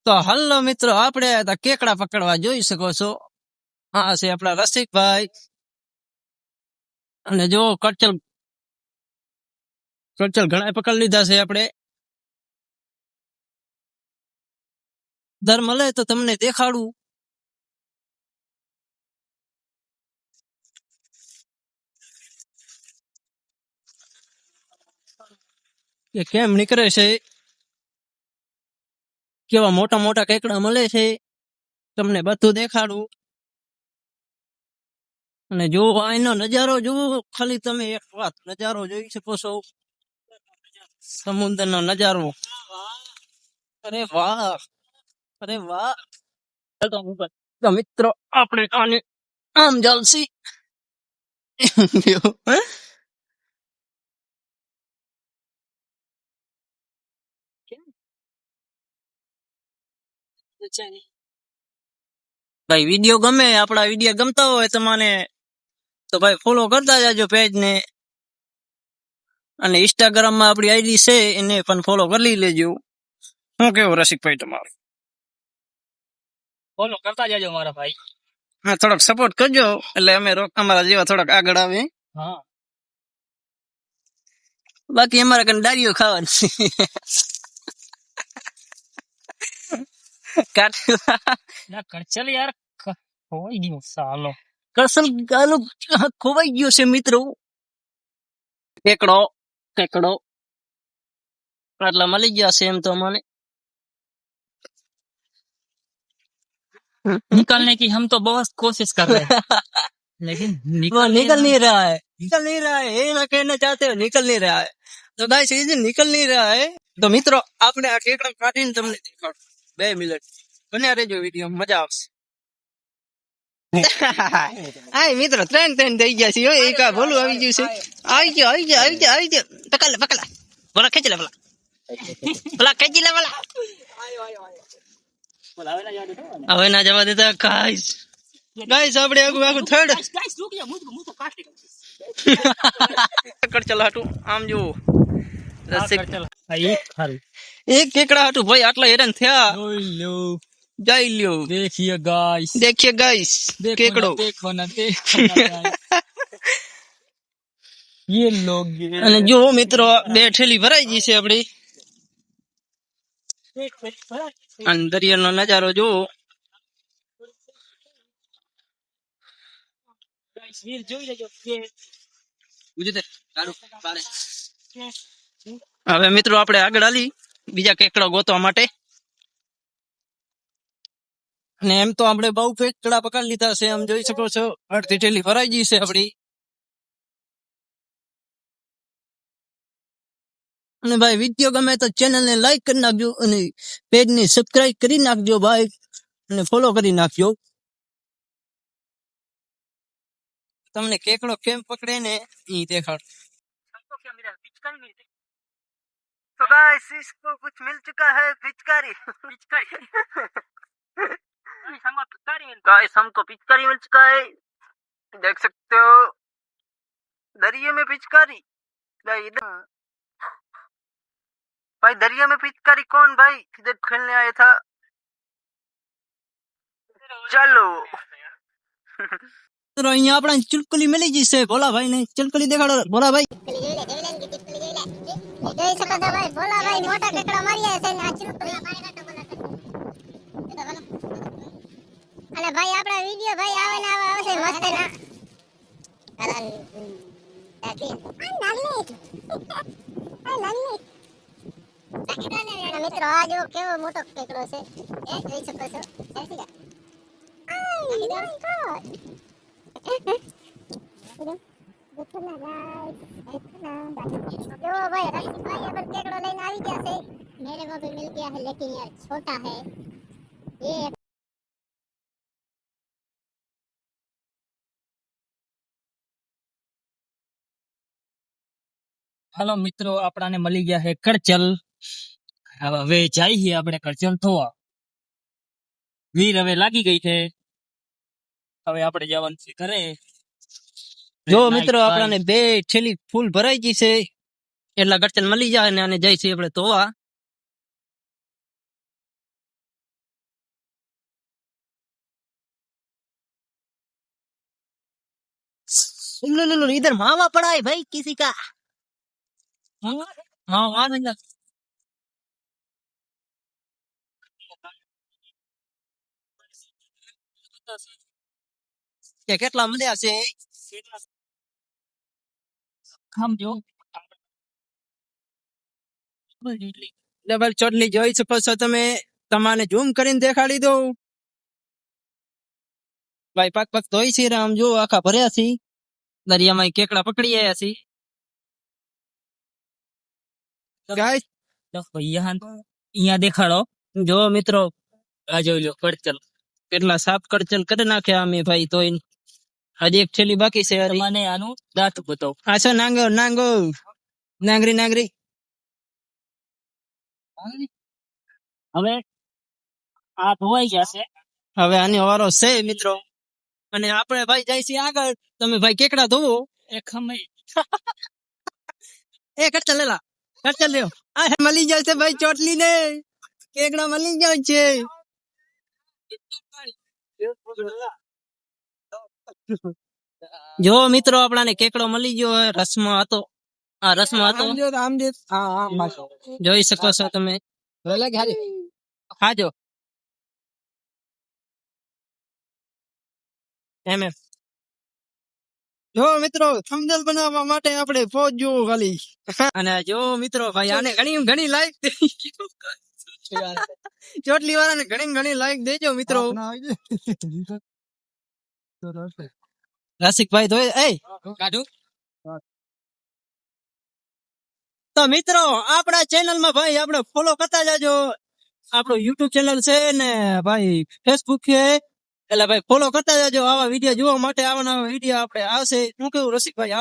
તો હલ્લો મિત્રો, આપણે કેકડા પકડવા જોઈ શકો છો. આ છે આપણા રસિકભાઈ. અને જો કરચલ ઘણા પકડી લીધા છે. આપણે દર મળે તો તમને દેખાડું. કે કેમ નીકળે છે, કેવા મોટા મોટા કેકડા મળે છે, તમને બધું દેખાડું. અને જો આનો નજારો જુઓ, ખાલી તમે એક વાત નજારો જોઈ શકો છો, સમુદ્રનો નજારો. અરે વાહ, અરે વાહ. તો મિત્રો, આપણે આને આમ જાલસી ભાઈ વિડીયો ગમે, આપડા વિડીયો ગમતા હોય તમને તો ભાઈ ફોલો કરતા જાજો પેજ ને. અને ઇન્સ્ટાગ્રામ માં આપડી આઈડી છે, એને પણ ફોલો કરી લેજો. શું કેવું રસિકભાઈ તમારું? ફોલો કરતા જાજો મારા ભાઈ. હા, થોડોક સપોર્ટ કરજો એટલે અમે અમારા જેવા થોડાક આગળ આવે. હા, બાકી અમારે કઈ દારીઓ ખાવાની કરચલ યાર ખોવાઈ ગયો સાલો. કરસલ ગાલો ખોવાઈ ગયો છે મિત્રો. કેકડો આટલા મળી ગયા છે એમ તો મને. निकलने की हम तो बहुत कोशिश कर रहे हैं लेकिन निकल नहीं रहा है, ये ना कहना चाहते हो निकल नहीं रहा है. तो गाइस ये निकल नहीं रहा है. तो મિત્રો, આપણે આ કેકડા કાઢીને તમને દેખાડું. 2 મિનિટ બન્યા રહેજો વિડીયો, મજા આવશે. આ મિત્રો 3 થઈ ગયા છે. એક આ ભોલું આવી ગયું છે. આવી ગયો. પકડ બોલા ખેંચી લે, બોલા ખેંચી લે, બોલા. હવે ના જવા દેતા ગાઈસ. આપણે આખું થર્ડ કરચલ હાટું આમ જુઓ. એક કેકડા હાટું ભાઈ આટલા હેરાન થયા. જઈ લ્યો. देखिए गाइस केकड़ो. ये लोग અને જો મિત્રો, 2 ઠેલી ભરાઈ ગઈ છે આપડી. અને દરિયાનો નજારો જુઓ. હવે મિત્રો, આપણે આગળ હાલી બીજા કેકડા ગોતવા માટે. અને એમ તો આપણે બહુ કેકડા પકડી લીધા છે, આમ જોઈ શકો છો. અડધી ઠેલી ભરાઈ ગઈ છે આપડી. અને ભાઈ વિડીયો ગમે તો ચેનલ ને લાઈક કરી નાખજો, અને પેજ ને સબસ્ક્રાઇબ કરી નાખજો ભાઈ, અને ફોલો કરી નાખજો. તમને કેકડો કેમ પકડે ને ઈ દેખાડ. तो गाइस इसको कुछ मिल चुका है, पिचकारी गाइस हमको पिचकारी मिल चुका है, देख सकते हो. दरिया में पिचकारी भाई, दरिया में पिचकारी कौन भाई किधर खेलने आया था. चलो तो અહીંયા આપણે ચુલકલી મળી ગઈ છે. ભોલાભાઈ ને ચુલકલી દેખાડો. ભોલાભાઈ જોઈ શકો છો ભાઈ, ભોલાભાઈ મોટા કેકડા માર્યા છે ને આ ચુલકલી. અને ભાઈ આપણા વિડિયો ભાઈ આવે ને આવશે મસ્ત ના. મિત્રો આ જો કેવો મોટો કેકડો છે, એ જોઈ શકો છો. जो भाई रसिकभाई अपन केकड़ो लेने आ गया से. मेरे को भी मिल गया है लेकिन यार छोटा है ये. हेलो मित्रों, आपने मળી ગયા છે કરચલ. હવે જઈએ આપણે કરચલ થવા. વીર હવે લાગી ગઈ છે. હવે આપણે જવાનું છે ઘરે. જો મિત્રો, આપણને 2 ઠેલી ફૂલ ભરાઈ ગઈ છે. એટલા કરચલ મળી જાય ને આને જાય છે આપણે ધોવા. लो इधर मावा पड़ा है भाई किसी का। हाँ हाँ भैया કે કેટલા મળ્યા છે સમજો ડબલ ચોટલી જોઈ શકો છો તમે, તમારે ઝૂમ કરીને દેખાડી દઉં ભાઈ. પાક પાક ધોઈ છે આમ જો આખા ભર્યા છે, દરિયામાં કેકડા પકડી આવ્યા છે ગાઈસ. ભૈયા અહીંયા દેખાડો. જો મિત્રો આ જોઈ લો કડચલ. કેટલા સાફ કડચલ કરી નાખ્યા અમે ભાઈ, તોય હજી એક થેલી બાકી છે. તમને આનું દાંત બતાવો. આ છે નાંગો નાંગો નાંગરી નાંગરી. હવે આ ધોવાઈ જશે. હવે આની વારો છે મિત્રો, અને આપણે ભાઈ જાય છે આગળ. તમે ભાઈ કેકડા ધોવો. એ ખમે એ કડચલ લેલા, કડચલ લ્યો. આ મળી જાય છે ભાઈ ચોટલી ને, કેકડા મળી જાય છે. જો મિત્રો આપણાને કેકડો મળી ગયો હે, રસમાં હતો. આ રસમાં હતો, જોઈ શકો છો તમે. ખાજો એમ. જો મિત્રો થંબનેલ બનાવવા માટે આપણે પહોંચજો ખાલી. અને જો મિત્રો ભાઈ આને ઘણી ઘણી લાઈક ચોટલી વાળાને ઘણી ઘણી લાઈક દેજો મિત્રો. રસિકભાઈ તો એ કાઢું. તો મિત્રો આપણા ચેનલ માં ભાઈ આપણે ફોલો કરતા જાજો. આપણું યુટ્યુબ ચેનલ છે ને ભાઈ, ફેસબુક છે, એટલે ભાઈ ફોલો કરતા જાજો. આવા વિડીયો જોવા માટે આવા નવા વિડીયો આપણે આવશે. શું કેવું રસિકભાઈ?